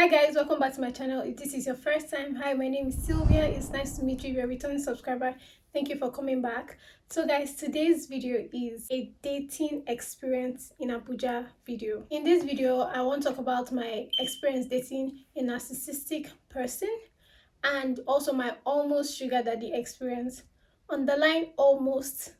Hi guys, welcome back to my channel. If this is your first time, hi, my name is Sylvia. It's nice to meet you. You're a returning subscriber. Thank you for coming back. So guys, today's video is a dating experience in Abuja video. In this video, I want to talk about my experience dating a narcissistic person and also my almost sugar daddy experience. Underline almost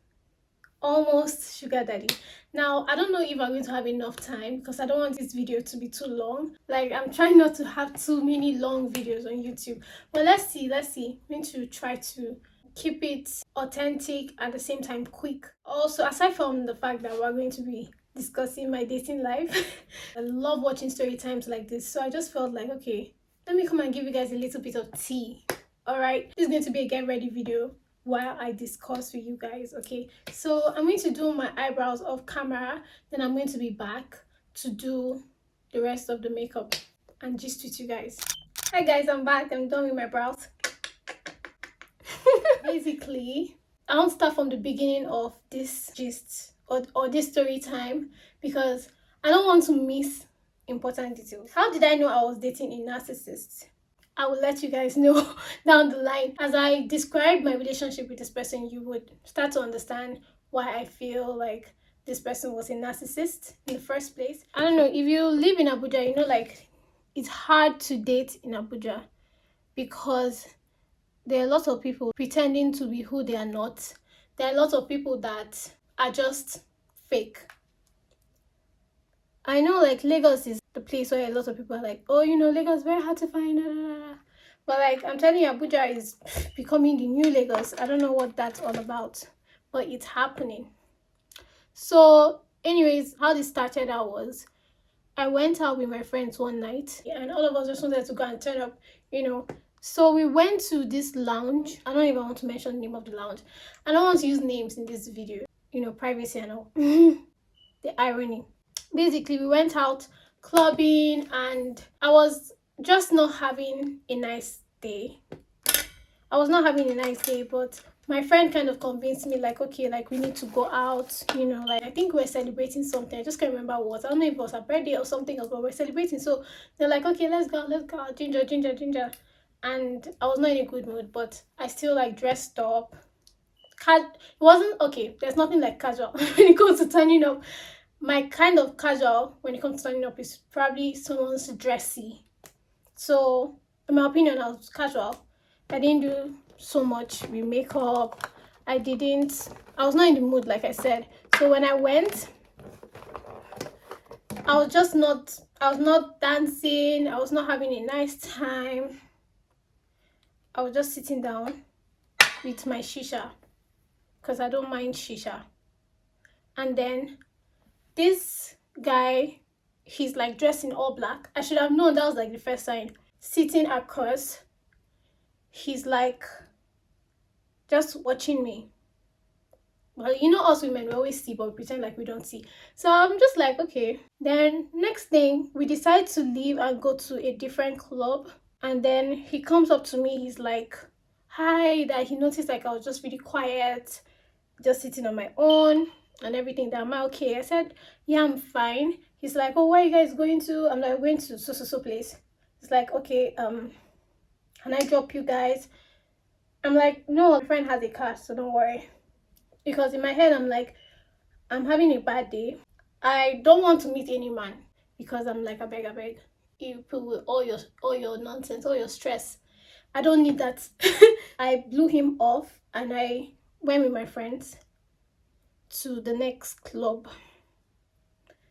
sugar daddy. Now I don't know if I'm going to have enough time because I don't want this video to be too long. Like, I'm trying not to have too many long videos on YouTube, but let's see. I'm going to try to keep it authentic at the same time quick. Also, aside from the fact that we're going to be discussing my dating life, I love watching story times like this, so I just felt like, okay, let me come and give you guys a little bit of tea. All right, this is going to be a get ready video while I discuss with you guys. Okay, so I'm going to do my eyebrows off camera, then I'm going to be back to do the rest of the makeup and gist with you guys. Hi guys, I'm back. I'm done with my brows. Basically, I want to start from the beginning of this gist or this story time because I don't want to miss important details. How did I know I was dating a narcissist? I will let you guys know down the line. As I describe my relationship with this person, you would start to understand why I feel like this person was a narcissist in the first place. I don't know, if you live in Abuja, you know, like, it's hard to date in Abuja because there are lots of people pretending to be who they are not. There are lots of people that are just fake. I know, like, Lagos is the place where a lot of people are like, oh, you know, Lagos is very hard to find. But like, I'm telling you, Abuja is becoming the new Lagos. I don't know what that's all about, but it's happening. So anyways, how this started out was I went out with my friends one night and all of us just wanted to go and turn up, you know. So we went to this lounge. I don't even want to mention the name of the lounge. I don't want to use names in this video, you know, privacy and all. The irony. Basically, we went out clubbing and I was just not having a nice day. But my friend kind of convinced me, like, okay, like, we need to go out, you know, like, I think we're celebrating something. I just can't remember what. I don't know if it was a birthday or something else, but we're celebrating. So they're like, okay, let's go, ginger. And I was not in a good mood, but I still, like, dressed up. It wasn't okay. There's nothing like casual when it comes to turning up. My kind of casual when it comes to turning up is probably someone's dressy. So in my opinion, I was casual. I didn't do so much with makeup. I was not in the mood, like I said. So when I went, I was not dancing. I was not having a nice time. I was just sitting down with my shisha because I don't mind shisha. And then this guy, he's like dressed in all black. I should have known. That was like the first sign. Sitting across, he's like just watching me. Well, you know, us women, we always see, but we pretend like we don't see. So I'm just like, okay. Then next thing, we decide to leave and go to a different club. And then he comes up to me. He's like, hi, that he noticed like I was just really quiet, just sitting on my own and everything. That am I okay? I said, yeah, I'm fine. He's like, oh, where are you guys going to? I'm like, going to so place. It's like, okay, can I drop you guys? I'm like, no, my friend has a car, so don't worry. Because in my head, I'm like, I'm having a bad day. I don't want to meet any man because I'm like, I beg. You put with all your nonsense, all your stress. I don't need that. I blew him off and I went with my friends to the next club.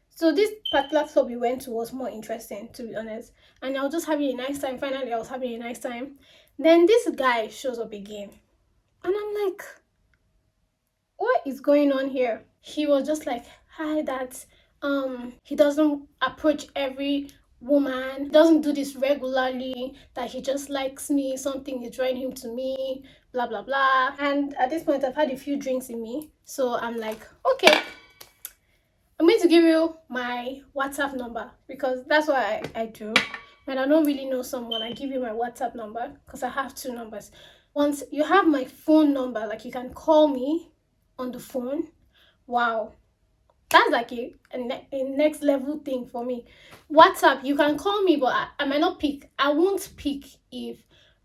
So this particular club we went to was more interesting, to be honest. And I was just having a nice time. Finally, I was having a nice time. Then this guy shows up again. And I'm like, what is going on here? He was just like, hi, that he doesn't approach every woman. He doesn't do this regularly. That he just likes me. Something is drawing him to me. Blah, blah, blah. And at this point, I've had a few drinks in me. So I'm like, okay, I'm going to give you my WhatsApp number because that's what I do. When I don't really know someone, I give you my WhatsApp number because I have two numbers. Once you have my phone number, like, you can call me on the phone. Wow. That's like a next level thing for me. WhatsApp, you can call me, but I might not pick. I won't pick if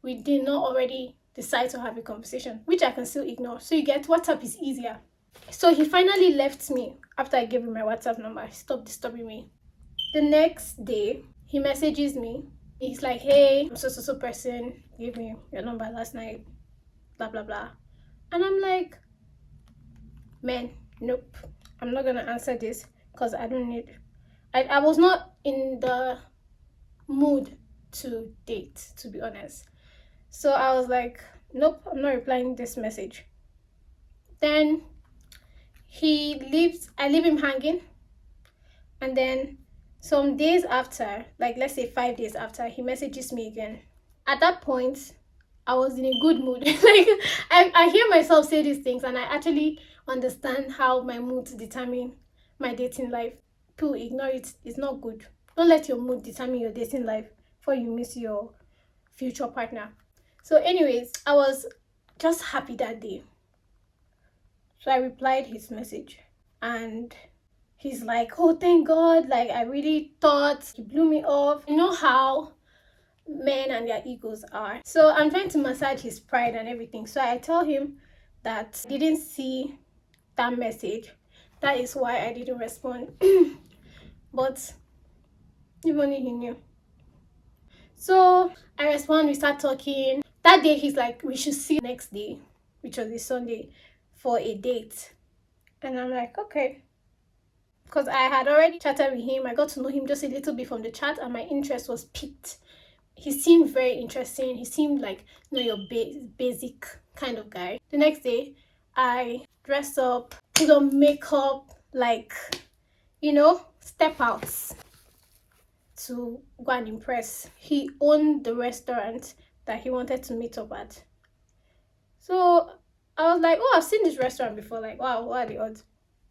we did not already decide to have a conversation, which I can still ignore. So you get, WhatsApp is easier. So he finally left me after I gave him my WhatsApp number. He stopped disturbing me. The next day, he messages me. He's like, hey, I'm so person. Gave me your number last night. Blah, blah, blah. And I'm like, man, nope. I'm not going to answer this because I don't need... I was not in the mood to date, to be honest. So I was like, nope, I'm not replying this message. Then he leaves, I leave him hanging. And then some days after, like let's say 5 days after, he messages me again. At that point, I was in a good mood. Like I hear myself say these things and I actually understand how my moods determine my dating life. People ignore it. It's not good. Don't let your mood determine your dating life before you miss your future partner. So anyways, I was just happy that day. So I replied his message and he's like, oh, thank God. Like, I really thought he blew me off. You know how men and their egos are. So I'm trying to massage his pride and everything. So I tell him that I didn't see that message. That is why I didn't respond. But if only he knew. So I respond, we start talking. That day he's like, we should see next day, which was a Sunday, for a date. And I'm like, okay. Because I had already chatted with him. I got to know him just a little bit from the chat and my interest was piqued. He seemed very interesting. He seemed like, you know, your basic kind of guy. The next day, I dressed up, put on makeup, like, you know, step outs to go and impress. He owned the restaurant that he wanted to meet up at. So I was like, oh, I've seen this restaurant before. Like, wow, what are the odds?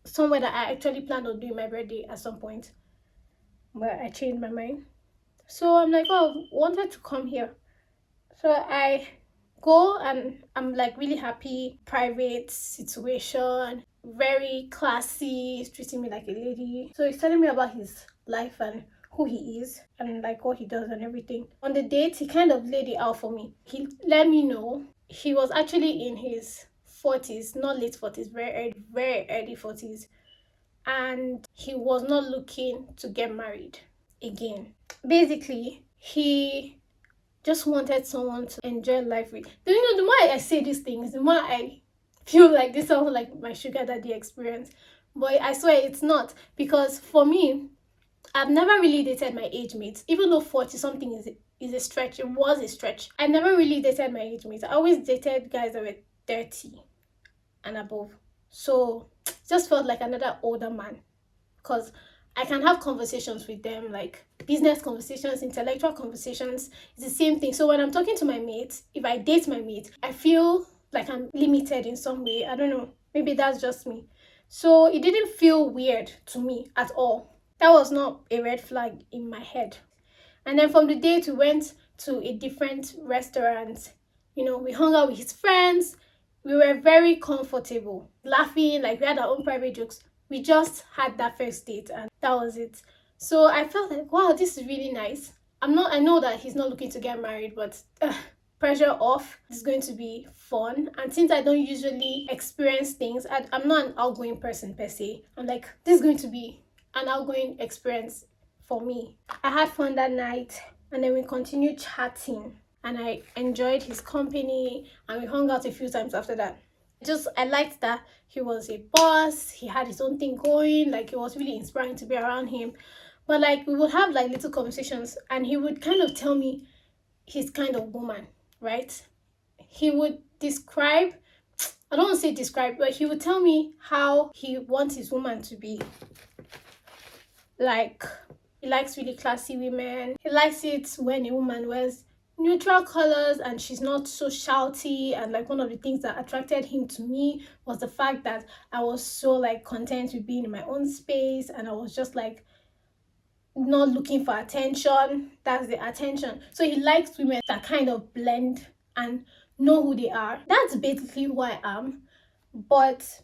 Somewhere that I actually planned on doing my birthday at some point. But I changed my mind. So I'm like, oh, I wanted to come here. So I go and I'm like really happy. Private situation, very classy. He's treating me like a lady. So he's telling me about his life and who he is and like what he does and everything. On the date, he kind of laid it out for me. He let me know he was actually in his 40s, not late 40s, very early 40s. And he was not looking to get married again. Basically, he just wanted someone to enjoy life with. You know, the more I say these things, the more I feel like this sounds like my sugar daddy experience. But I swear it's not. Because for me, I've never really dated my age mates. Even though 40 something is a stretch, it was a stretch. I never really dated my age mates. I always dated guys that were 30 and above. So just felt like another older man, because I can have conversations with them, like business conversations, intellectual conversations. It's the same thing. So when I'm talking to my mates, if I date my mate, I feel like I'm limited in some way. I don't know, maybe that's just me. So it didn't feel weird to me at all. That was not a red flag in my head. And then from the date, we went to a different restaurant. You know, we hung out with his friends. We were very comfortable, laughing, like we had our own private jokes. We just had that first date and that was it. So I felt like, wow, this is really nice. I know that he's not looking to get married, but pressure off. It's going to be fun. And since I don't usually experience things, I'm not an outgoing person per se. I'm like, this is going to be an outgoing experience for me. I had fun that night and then we continued chatting. And I enjoyed his company and we hung out a few times after that. I liked that he was a boss, he had his own thing going, like it was really inspiring to be around him. But like we would have like little conversations and he would kind of tell me his kind of woman, right? He would describe, I don't want to say describe, but he would tell me how he wants his woman to be. Like, he likes really classy women. He likes it when a woman wears neutral colors and she's not so shouty. And like one of the things that attracted him to me was the fact that I was so like content with being in my own space and I was just like not looking for attention. That's the attention. So he likes women that kind of blend and know who they are. That's basically who I am. But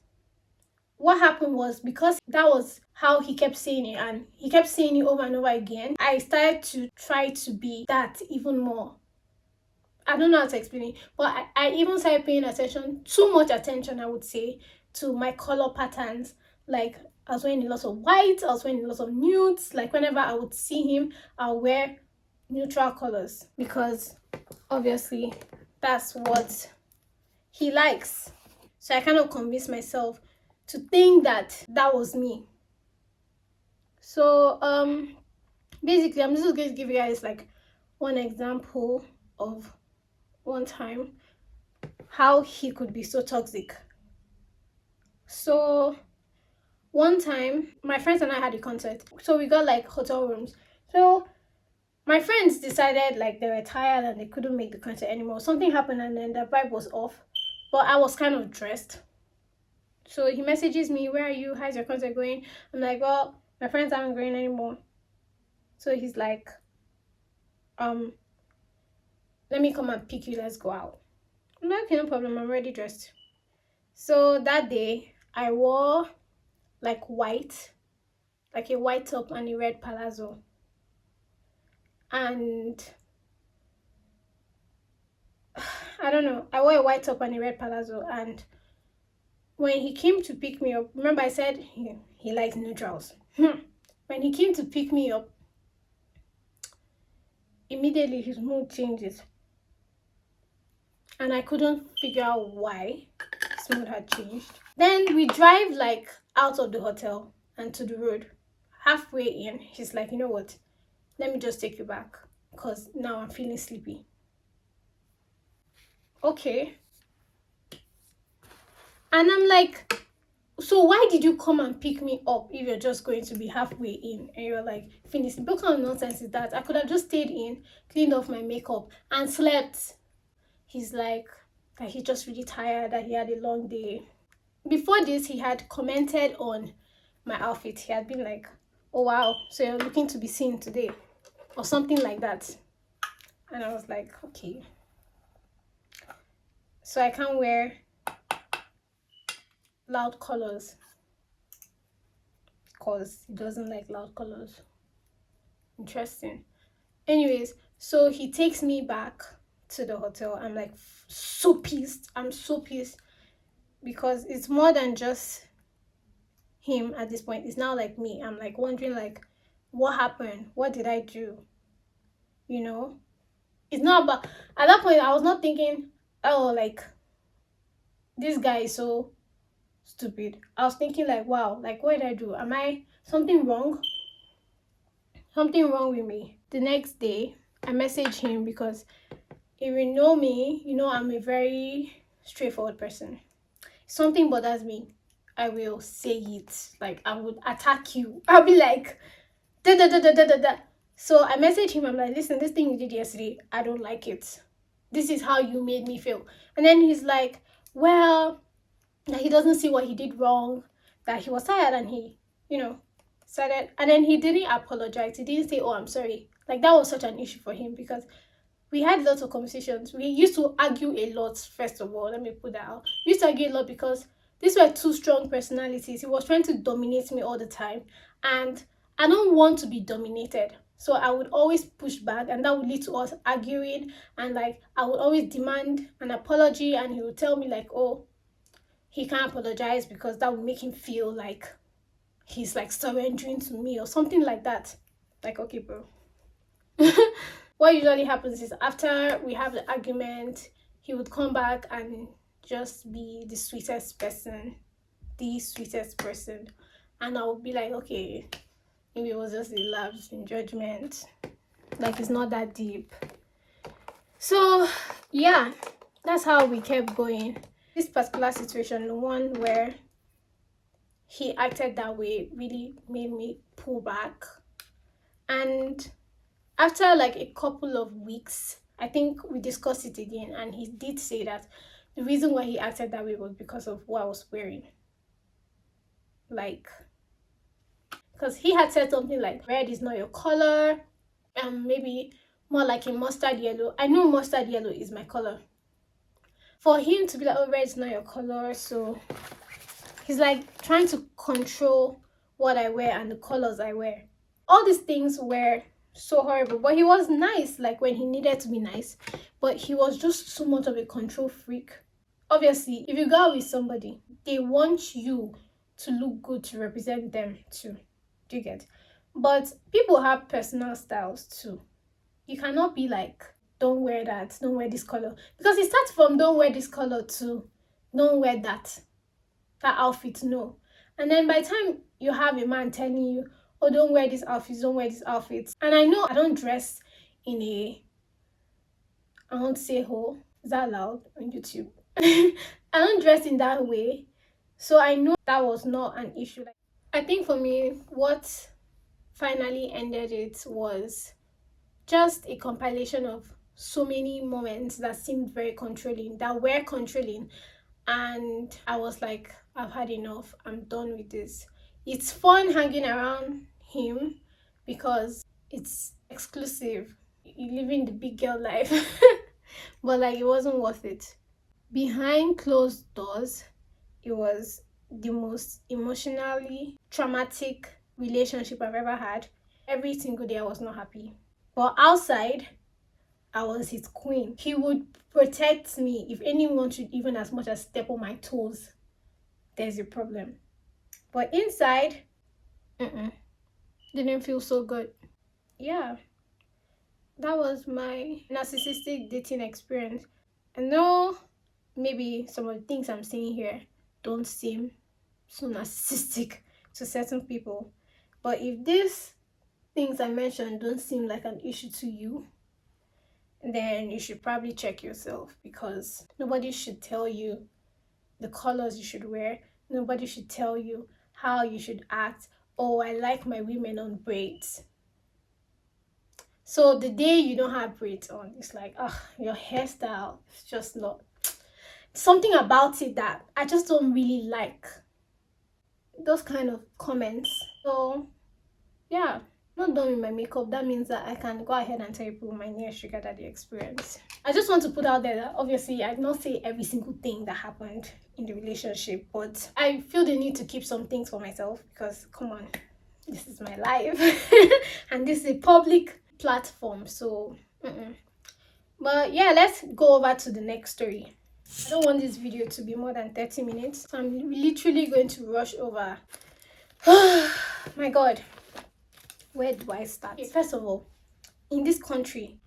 what happened was, because that was how he kept saying it and he kept saying it over and over again, I started to try to be that even more. I don't know how to explain it, but I even started paying attention, too much attention, I would say, to my color patterns. Like, I was wearing a lot of white, I was wearing a lot of nudes. Like, whenever I would see him, I'll wear neutral colors because obviously that's what he likes. So I kind of convinced myself to think that that was me. So basically, I'm just going to give you guys like one example of one time how he could be so toxic. So one time my friends and I had a concert, so we got like hotel rooms. So my friends decided like they were tired and they couldn't make the concert anymore. Something happened and then the vibe was off, but I was kind of dressed. So he messages me, "Where are you? How's your concert going?" I'm like, "Well, my friends aren't going anymore." So he's like, let me come and pick you, let's go out. I'm like, "Okay, no problem, I'm already dressed." So that day I wore like white, like a white top and a red palazzo. And I don't know, I wore a white top and a red palazzo. And when he came to pick me up, remember I said he likes neutrals. When he came to pick me up, immediately his mood changes. And I couldn't figure out why his mood had changed. Then we drive like out of the hotel and to the road. Halfway in, he's like, "You know what? Let me just take you back because now I'm feeling sleepy." Okay. And I'm like, "So why did you come and pick me up if you're just going to be halfway in and you're like finished? What kind of nonsense is that? I could have just stayed in, cleaned off my makeup, and slept." He's like that he's just really tired, that he had a long day. Before this, he had commented on my outfit. He had been like, "Oh wow, so you're looking to be seen today," or something like that. And I was like, okay. So I can't wear loud colors because he doesn't like loud colors. Interesting. Anyways, so he takes me back to the hotel. I'm like so pissed. I'm so pissed because it's more than just him at this point. It's now like me. I'm like wondering like, what happened? What did I do? You know? It's not about, at that point I was not thinking, oh, like this guy is so stupid. I was thinking like, wow, like what did I do? Am I something wrong? Something wrong with me. The next day I messaged him because if you know me, you know I'm a very straightforward person. If something bothers me, I will say it. Like I would attack you. I'll be like da da da da da da da. So I messaged him. I'm like, "Listen, this thing you did yesterday, I don't like it. This is how you made me feel." And then he's like, well, that he doesn't see what he did wrong, that he was tired and he, started. And then he didn't apologize. He didn't say, "Oh, I'm sorry." Like that was such an issue for him because we had lots of conversations. We used to argue a lot, first of all. Let me put that out. We used to argue a lot because these were two strong personalities. He was trying to dominate me all the time. And I don't want to be dominated. So I would always push back and that would lead to us arguing. And like, I would always demand an apology and he would tell me like, oh, he can't apologize because that would make him feel like he's like surrendering to me or something like that. Like, okay, bro. What usually happens is after we have the argument, he would come back and just be the sweetest person. And I would be like, okay, maybe it was just a lapse in judgment. Like, it's not that deep. So, yeah, that's how we kept going. This particular situation, the one where he acted that way, really made me pull back. And after like a couple of weeks, I think we discussed it again, and he did say that the reason why he acted that way was because of what I was wearing. Like, because he had said something like, "Red is not your color," maybe more like a mustard yellow. I know mustard yellow is my color. For him to be like, "Oh, red is not your color," so He's like trying to control what I wear and the colors I wear. All these things were so horrible, but he was nice, like when he needed to be nice, but he was just so much of a control freak. Obviously, if you go out with somebody, they want you to look good to represent them too. Do you get? But people have personal styles too. You cannot be like, don't wear that, don't wear this color, because it starts from don't wear this color to don't wear that outfit. No. And then by the time you have a man telling you, oh, don't wear this outfit, don't wear this outfit. And I know I don't dress in a, I won't say ho, is that loud on YouTube? I don't dress in that way. So I know that was not an issue. I think for me, what finally ended it was just a compilation of so many moments that seemed very controlling, that were controlling. And I was like, I've had enough. I'm done with this. It's fun hanging around him because it's exclusive. You're living the big girl life. But like, it wasn't worth it. Behind closed doors, it was the most emotionally traumatic relationship I've ever had. Every single day I was not happy. But outside, I was his queen. He would protect me. If anyone should even as much as step on my toes, there's a problem. But inside, didn't feel so good. Yeah, that was my narcissistic dating experience. I know maybe some of the things I'm saying here don't seem so narcissistic to certain people, but if these things I mentioned don't seem like an issue to you, then you should probably check yourself, because nobody should tell you the colors you should wear. Nobody should tell you how you should act. Oh, I like my women on braids. So the day you don't have braids on, it's like, your hairstyle is just not something about it that I just don't really like. Those kind of comments. So yeah, not done with my makeup. That means that I can go ahead and tell people my near sugar daddy experience. I just want to put out there that obviously I did not say every single thing that happened in the relationship, but I feel the need to keep some things for myself, because come on, this is my life and this is a public platform. So but yeah, let's go over to the next story. I don't want this video to be more than 30 minutes, so I'm literally going to rush over. My god, where do I start? Okay, first of all, in this country,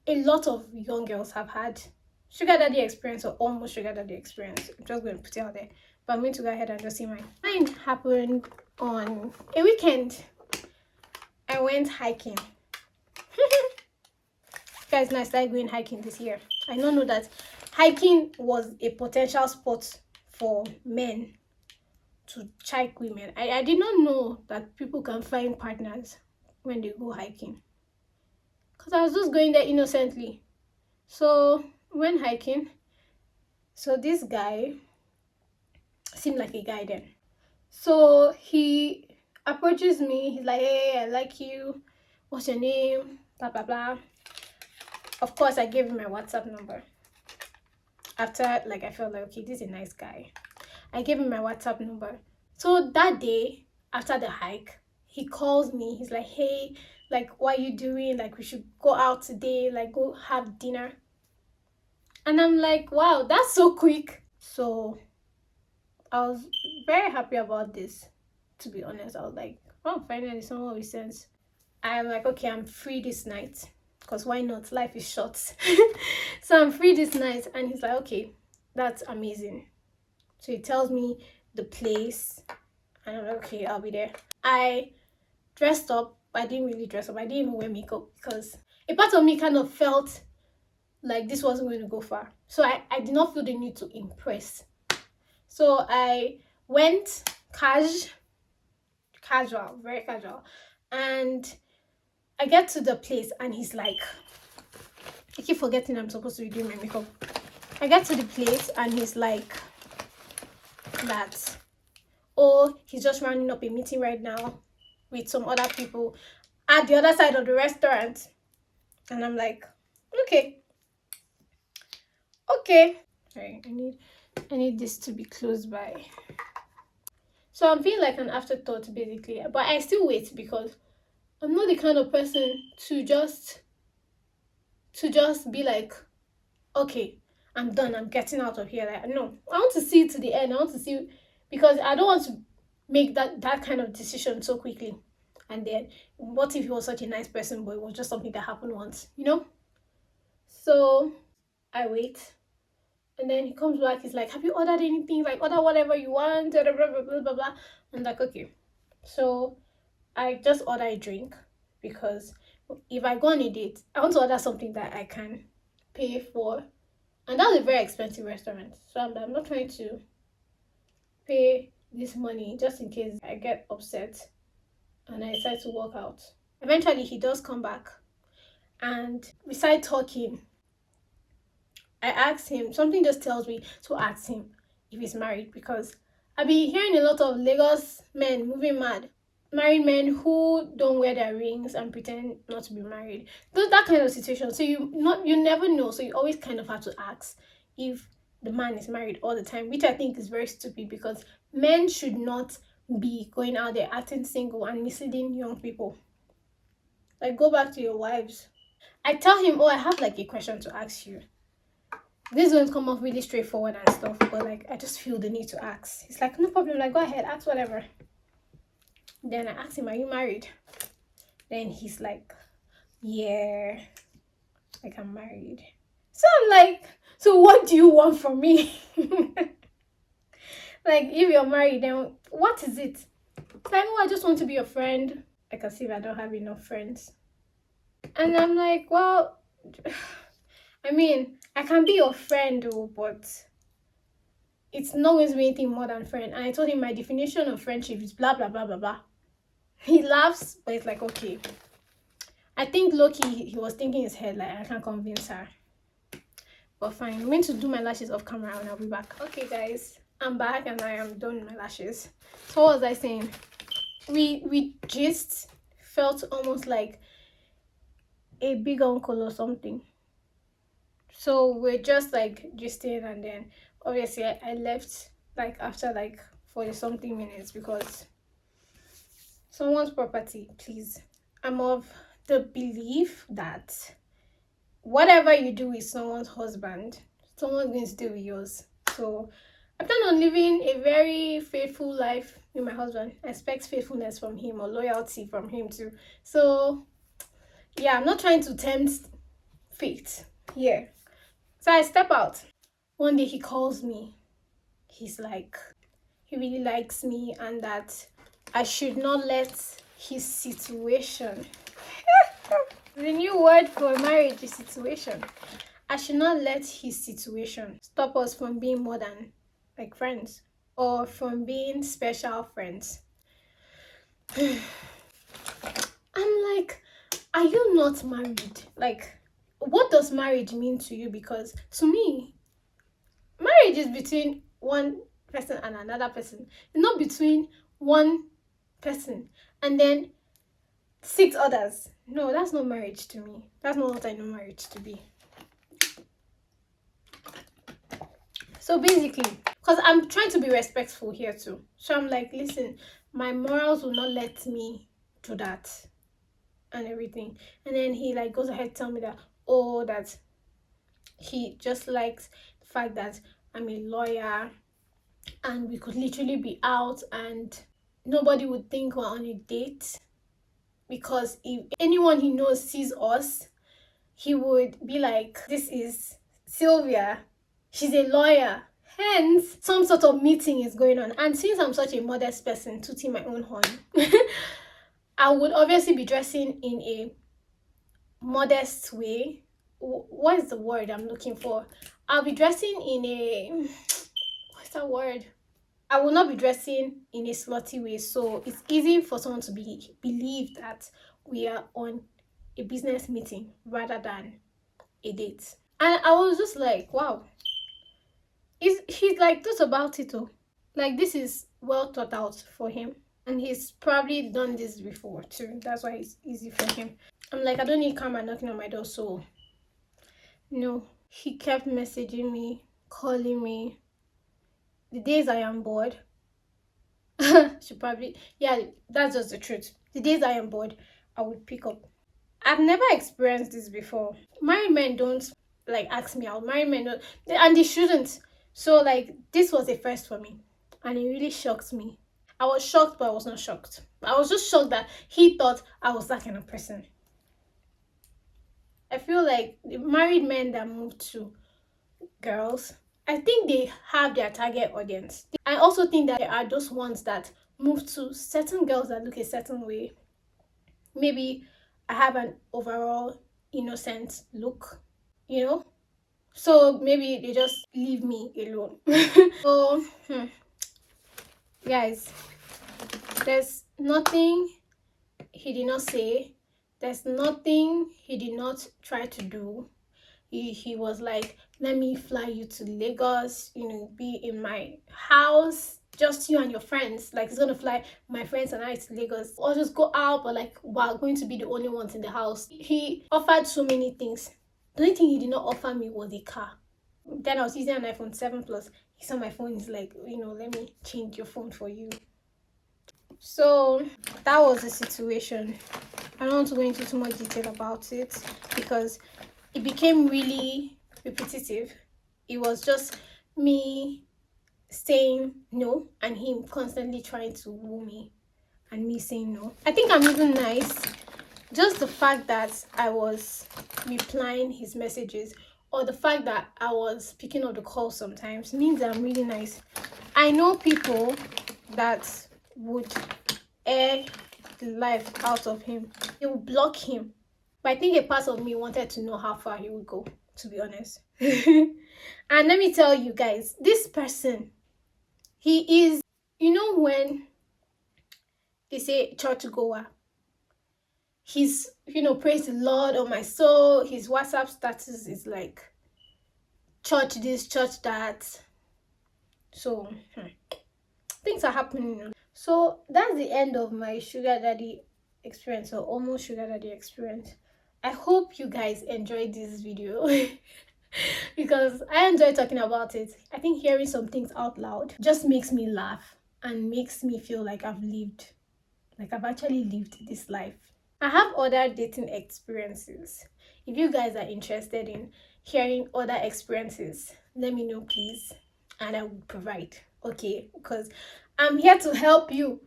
a lot of young girls have had sugar daddy experience, or almost sugar daddy experience. I'm just going to put it out there, but I'm going to go ahead and just see mine. Mine happened on a weekend. I went hiking. Guys, I started going hiking this year. I don't know that hiking was a potential spot for men to check women. I did not know that people can find partners when they go hiking, because I was just going there innocently. So went hiking. So this guy seemed like a guy then. So he approaches me. He's like, hey, I like you. What's your name? Blah, blah, blah. Of course, I gave him my WhatsApp number. After, like, I felt like, okay, this is a nice guy. I gave him my WhatsApp number. So that day, after the hike, he calls me. He's like, hey, like, what are you doing? Like, we should go out today, like, go have dinner. And I'm like, wow, that's so quick. So I was very happy about this, to be honest. I was like, oh, finally, someone with sense. I'm like, okay, I'm free this night, because why not? Life is short. So I'm free this night. And he's like, okay, that's amazing. So he tells me the place, and I'm like, okay, I'll be there. I dressed up. I didn't really dress up. I didn't even wear makeup, because a part of me kind of felt like this wasn't going to go far. So I did not feel the need to impress. So I went casual, very casual. And I get to the place, and he's like, I keep forgetting I'm supposed to be doing my makeup. I get to the place, and he's like that, oh, he's just rounding up a meeting right now with some other people at the other side of the restaurant. And I'm like, okay. Sorry, I need I need this to be close by. So I'm feeling like an afterthought basically, but I still wait because I'm not the kind of person to just be like, okay, I'm done, I'm getting out of here. Like, no, I want to see it to the end. I want to see, because I don't want to make that kind of decision so quickly. And then, what if he was such a nice person, but it was just something that happened once, you know? So I wait, and then he comes back. He's like, "Have you ordered anything? Like, order whatever you want." Blah blah blah blah blah. Blah. I'm like, okay. So I just order a drink because if I go on a date, I want to order something that I can pay for. And that's a very expensive restaurant. So I'm not trying to pay this money just in case I get upset and I decide to walk out. Eventually, he does come back and we start talking. I asked him, something just tells me to ask him if he's married because I've been hearing a lot of Lagos men moving mad. Married men who don't wear their rings and pretend not to be married. That kind of situation. So you never know. So you always kind of have to ask if the man is married all the time, which I think is very stupid because men should not be going out there acting single and misleading young people. Like, go back to your wives. I tell him, oh, I have like a question to ask you. This is going to come off really straightforward and stuff, but like I just feel the need to ask. He's like, no problem, like go ahead, ask whatever. Then I asked him, are you married? Then he's like, yeah, like I'm married. So I'm like, so what do you want from me? Like, if you're married, then what is it? It's like, oh, I just want to be your friend. I can see if I don't have enough friends. And I'm like, well, I mean, I can be your friend, though, but it's not going to be anything more than friend. And I told him my definition of friendship is blah, blah, blah, blah, blah. He laughs, but it's like, okay. I think Loki, he was thinking in his head, like, I can't convince her. But fine, I'm going to do my lashes off camera and I'll be back. Okay, guys, I'm back and I am done with my lashes. So what was I saying? We just felt almost like a big uncle or something. So we're just like gisting, and then obviously I left like after like 40 something minutes because someone's property, please. I'm of the belief that whatever you do with someone's husband, someone's going to do with yours. So I plan on living a very faithful life with my husband. I expect faithfulness from him or loyalty from him too. So yeah, I'm not trying to tempt fate here. So I step out. One day he calls me. He's like, he really likes me and that I should not let his situation. The new word for marriage is situation. I should not let his situation stop us from being more than like friends or from being special friends. I'm like, are you not married? Like, what does marriage mean to you? Because to me, marriage is between one person and another person. It's not between one person and then 6 others. No, that's not marriage to me. That's not what I know marriage to be. So basically, because I'm trying to be respectful here too. So I'm like, listen, my morals will not let me do that and everything. And then he like goes ahead to tell me that, oh, that he just likes the fact that I'm a lawyer and we could literally be out and nobody would think we're on a date, because if anyone he knows sees us, he would be like, this is Sylvia, she's a lawyer, hence some sort of meeting is going on. And since I'm such a modest person, tooting my own horn, I would obviously be dressing in a modest way. What is the word I'm looking for? I'll be dressing in a, what's that word? I will not be dressing in a slutty way, so it's easy for someone to believe that we are on a business meeting rather than a date. And I was just like, wow, he's like this about it all. Like, this is well thought out for him, and he's probably done this before too. That's why it's easy for him. I'm like, I don't need karma knocking on my door. So no, he kept messaging me, calling me, The days I am bored, should probably, yeah, that's just the truth. The days I am bored, I would pick up. I've never experienced this before. Married men don't like ask me out. Married men don't, and they shouldn't. So like this was a first for me, and it really shocked me. I was shocked, but I was not shocked. I was just shocked that he thought I was that kind of person. I feel like the married men that move to girls, I think they have their target audience. I also think that there are those ones that move to certain girls that look a certain way. Maybe I have an overall innocent look, you know? So maybe they just leave me alone. So, guys, there's nothing he did not say. There's nothing he did not try to do. He was like, let me fly you to Lagos, be in my house, just you and your friends. Like, he's gonna fly my friends and I to Lagos, or just go out, but like we're going to be the only ones in the house. He offered so many things. The only thing he did not offer me was a car. Then I was using an iPhone 7 Plus. He saw my phone. He's like, let me change your phone for you. So that was the situation. I don't want to go into too much detail about it because it became really repetitive. It was just me saying no and him constantly trying to woo me and me saying no. I think I'm even nice. Just the fact that I was replying his messages or the fact that I was picking up the call sometimes means that I'm really nice. I know people that would air the life out of him. They would block him. But I think a part of me wanted to know how far he would go, to be honest. And let me tell you guys, this person, he is, when they say church goer, he's, praise the Lord on my soul. His WhatsApp status is like church this, church that. So things are happening. So that's the end of my sugar daddy experience, or almost sugar daddy experience. I hope you guys enjoyed this video because I enjoy talking about it. I think hearing some things out loud just makes me laugh and makes me feel like I've actually lived this life. I have other dating experiences. If you guys are interested in hearing other experiences, let me know please, and I will provide, okay? Because I'm here to help you.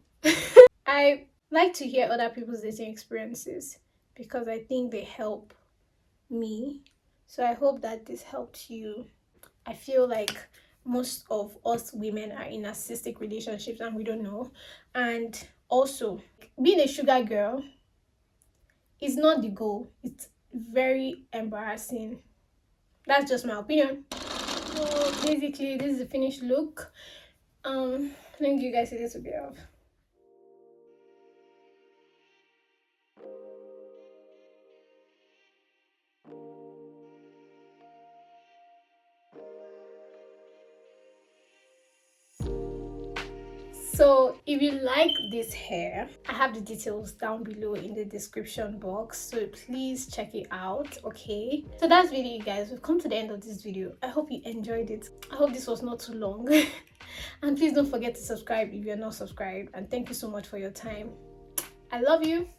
I like to hear other people's dating experiences because I think they help me. So I hope that this helped you. I feel like most of us women are in narcissistic relationships and we don't know. And also, being a sugar girl is not the goal. It's very embarrassing. That's just my opinion. So basically, this is the finished look. Let me give you guys a little bit of. So if you like this hair, I have the details down below in the description box, so please check it out, okay? So that's really it, guys. We've come to the end of this video. I hope you enjoyed it. I hope this was not too long. And please don't forget to subscribe if you're not subscribed, and thank you so much for your time. I love you.